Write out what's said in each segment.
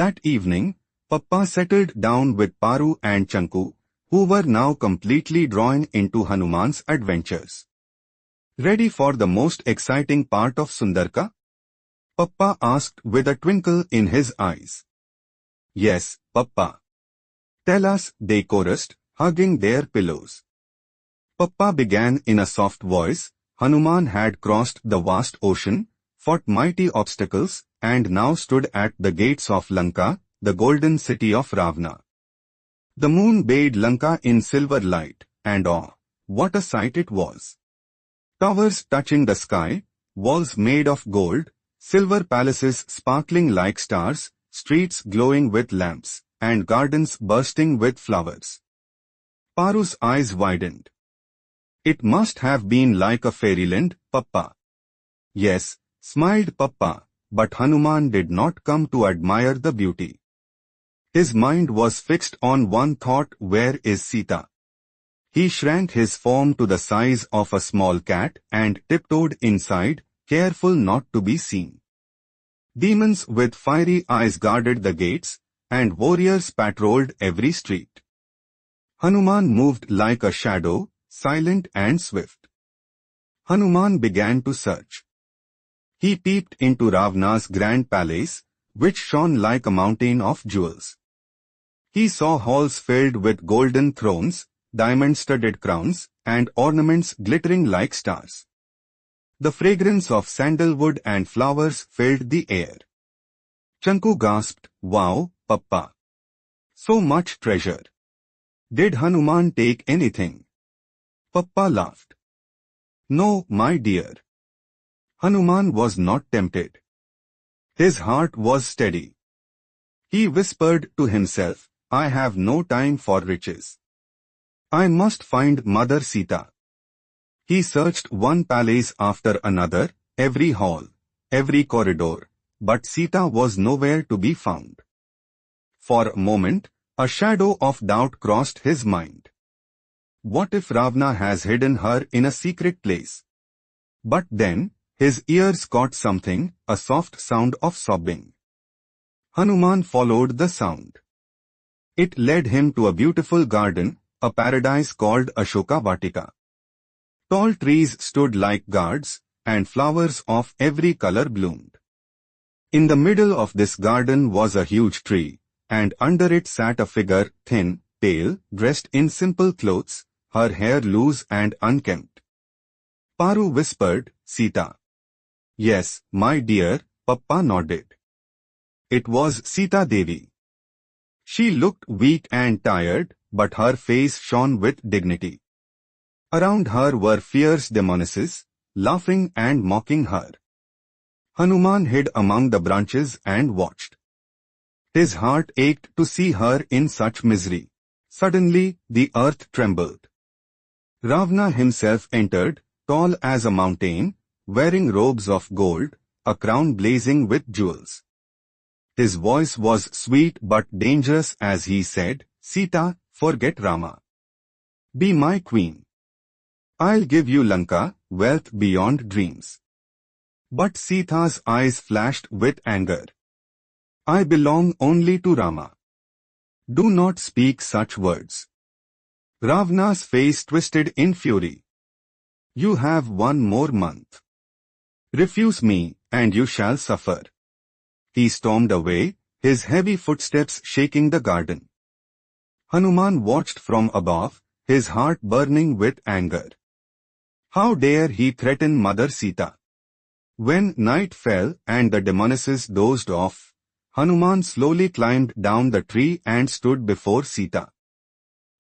That evening, Papa settled down with Paru and Chanku, who were now completely drawn into Hanuman's adventures. Ready for the most exciting part of Sundarka? Papa asked with a twinkle in his eyes. Yes, Papa. Tell us, they chorused, hugging their pillows. Papa began in a soft voice. Hanuman had crossed the vast ocean, fought mighty obstacles, and now stood at the gates of Lanka, the golden city of Ravana. The moon bathed Lanka in silver light, and what a sight it was! Towers touching the sky, walls made of gold, silver palaces sparkling like stars, streets glowing with lamps, and gardens bursting with flowers. Paru's eyes widened. It must have been like a fairyland, Papa. Yes, smiled Papa, but Hanuman did not come to admire the beauty. His mind was fixed on one thought: where is Sita? He shrank his form to the size of a small cat and tiptoed inside, careful not to be seen. Demons with fiery eyes guarded the gates, and warriors patrolled every street. Hanuman moved like a shadow, silent and swift. Hanuman began to search. He peeped into Ravana's grand palace, which shone like a mountain of jewels. He saw halls filled with golden thrones, diamond-studded crowns, and ornaments glittering like stars. The fragrance of sandalwood and flowers filled the air. Chanku gasped, "Wow, Papa! So much treasure! Did Hanuman take anything?" Papa laughed. "No, my dear. Hanuman was not tempted. His heart was steady. He whispered to himself, I have no time for riches. I must find Mother Sita." He searched one palace after another, every hall, every corridor, but Sita was nowhere to be found. For a moment, a shadow of doubt crossed his mind. What if Ravana has hidden her in a secret place? But then, his ears caught something, a soft sound of sobbing. Hanuman followed the sound. It led him to a beautiful garden, a paradise called Ashoka Vatika. Tall trees stood like guards, and flowers of every color bloomed. In the middle of this garden was a huge tree, and under it sat a figure, thin, pale, dressed in simple clothes, her hair loose and unkempt. Paru whispered, "Sita." "Yes, my dear," Papa nodded. It was Sita Devi. She looked weak and tired, but her face shone with dignity. Around her were fierce demonesses, laughing and mocking her. Hanuman hid among the branches and watched. His heart ached to see her in such misery. Suddenly, the earth trembled. Ravana himself entered, tall as a mountain, wearing robes of gold, a crown blazing with jewels. His voice was sweet but dangerous as he said, "Sita, forget Rama. Be my queen. I'll give you Lanka, wealth beyond dreams." But Sita's eyes flashed with anger. "I belong only to Rama. Do not speak such words." Ravana's face twisted in fury. "You have one more month. Refuse me, and you shall suffer." He stormed away, his heavy footsteps shaking the garden. Hanuman watched from above, his heart burning with anger. How dare he threaten Mother Sita? When night fell and the demonesses dozed off, Hanuman slowly climbed down the tree and stood before Sita.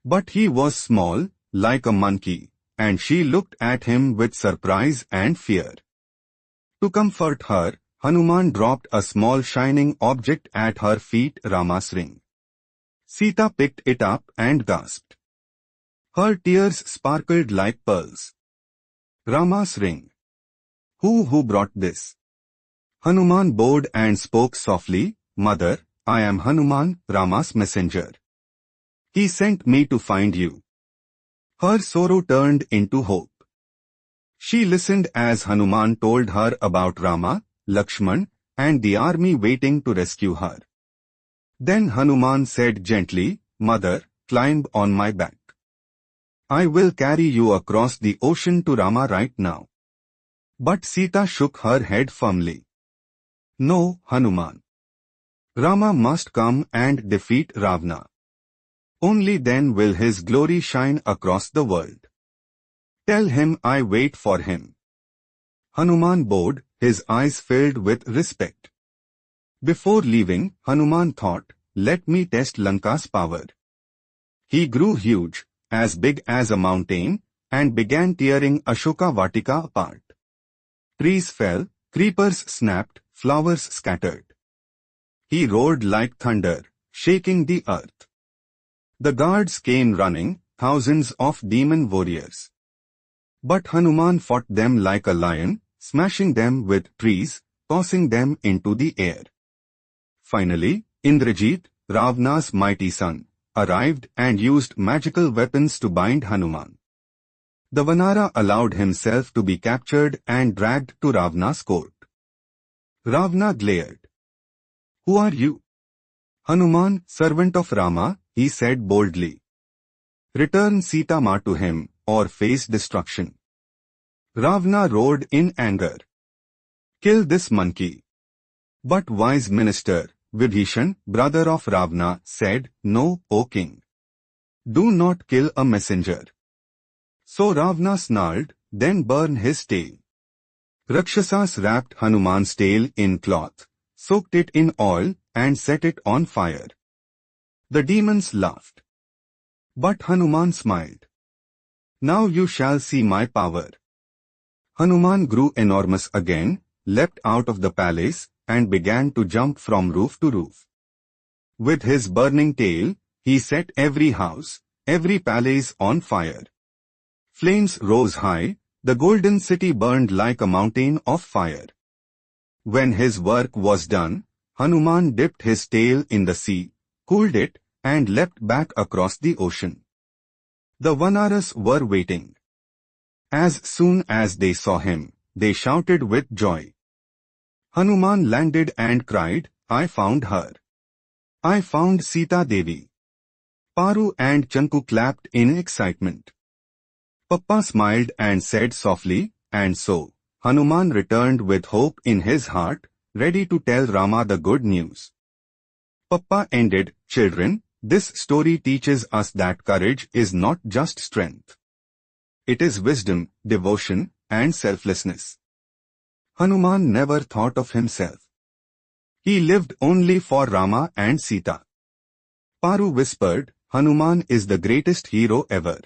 But he was small, like a monkey, and she looked at him with surprise and fear. To comfort her, Hanuman dropped a small shining object at her feet, Rama's ring. Sita picked it up and gasped. Her tears sparkled like pearls. Rama's ring. Who brought this? Hanuman bowed and spoke softly, "Mother, I am Hanuman, Rama's messenger. He sent me to find you." Her sorrow turned into hope. She listened as Hanuman told her about Rama, Lakshman, and the army waiting to rescue her. Then Hanuman said gently, "Mother, climb on my back. I will carry you across the ocean to Rama right now." But Sita shook her head firmly. "No, Hanuman. Rama must come and defeat Ravana. Only then will his glory shine across the world. Tell him I wait for him." Hanuman bowed, his eyes filled with respect. Before leaving, Hanuman thought, "Let me test Lanka's power." He grew huge, as big as a mountain, and began tearing Ashoka Vatika apart. Trees fell, creepers snapped, flowers scattered. He roared like thunder, shaking the earth. The guards came running, thousands of demon warriors. But Hanuman fought them like a lion, smashing them with trees, tossing them into the air. Finally, Indrajit, Ravana's mighty son, arrived and used magical weapons to bind Hanuman. The Vanara allowed himself to be captured and dragged to Ravana's court. Ravana glared. "Who are you?" "Hanuman, servant of Rama," he said boldly. "Return Sita Ma to him, or face destruction." Ravana roared in anger. "Kill this monkey." But wise minister, Vibhishan, brother of Ravana, said, "No, O king. Do not kill a messenger." So Ravana snarled, "Then burn his tail." Rakshasas wrapped Hanuman's tail in cloth, soaked it in oil, and set it on fire. The demons laughed. But Hanuman smiled. "Now you shall see my power." Hanuman grew enormous again, leapt out of the palace, and began to jump from roof to roof. With his burning tail, he set every house, every palace on fire. Flames rose high, the golden city burned like a mountain of fire. When his work was done, Hanuman dipped his tail in the sea, cooled it, and leapt back across the ocean. The Vanaras were waiting. As soon as they saw him, they shouted with joy. Hanuman landed and cried, "I found her. I found Sita Devi." Paru and Chanku clapped in excitement. Papa smiled and said softly, "And so, Hanuman returned with hope in his heart, ready to tell Rama the good news." Papa ended, "Children, this story teaches us that courage is not just strength. It is wisdom, devotion, and selflessness." Hanuman never thought of himself. He lived only for Rama and Sita. Paru whispered, "Hanuman is the greatest hero ever."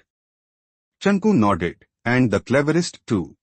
Chanku nodded, "And the cleverest too."